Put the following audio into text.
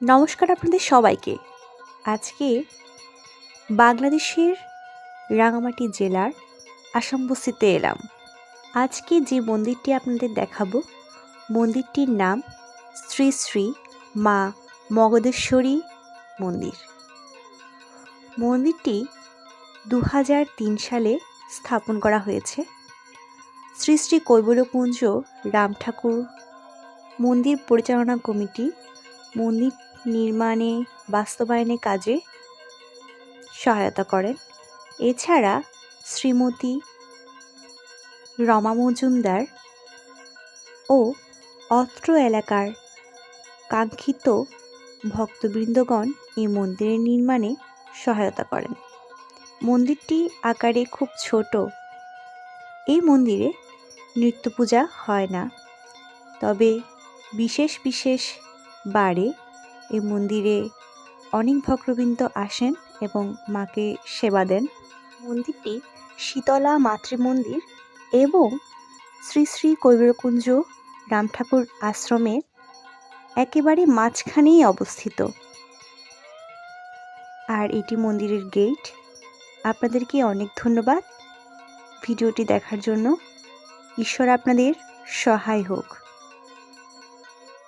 নমস্কার আপনাদের সবাইকে। আজকে বাংলাদেশের রাঙামাটি জেলার আসাম বস্তিতে এলাম। আজকে যে মন্দিরটি আপনাদের দেখাবো, মন্দিরটির নাম শ্রী শ্রী মা মগধেশ্বরী মন্দির। মন্দিরটি 2003 সালে স্থাপন করা হয়েছে। শ্রী শ্রী কৈবল্যকুঞ্জ রাম ঠাকুর মন্দির পরিচালনা কমিটি মন্দির নির্মাণে বাস্তবায়নে কাজে সহায়তা করেন। এছাড়া শ্রীমতী রমা মজুমদার ও অত্র এলাকার কাঙ্ক্ষিত ভক্তবৃন্দগণ এই মন্দিরের নির্মাণে সহায়তা করেন। মন্দিরটি আকারে খুব ছোট। এই মন্দিরে নিত্য পূজা হয় না, তবে বিশেষ বিশেষ বারে এই মন্দিরে অনেক ভক্তবৃন্দ আসেন এবং মাকে সেবা দেন। মন্দিরটি শীতলা মাতৃমন্দির এবং শ্রী শ্রী কৈবল্যকুঞ্জ রাম ঠাকুর আশ্রমের একেবারে মাঝখানেই অবস্থিত। আর এটি মন্দিরের গেট। আপনাদেরকে অনেক ধন্যবাদ ভিডিওটি দেখার জন্য। ঈশ্বর আপনাদের সহায় হোক।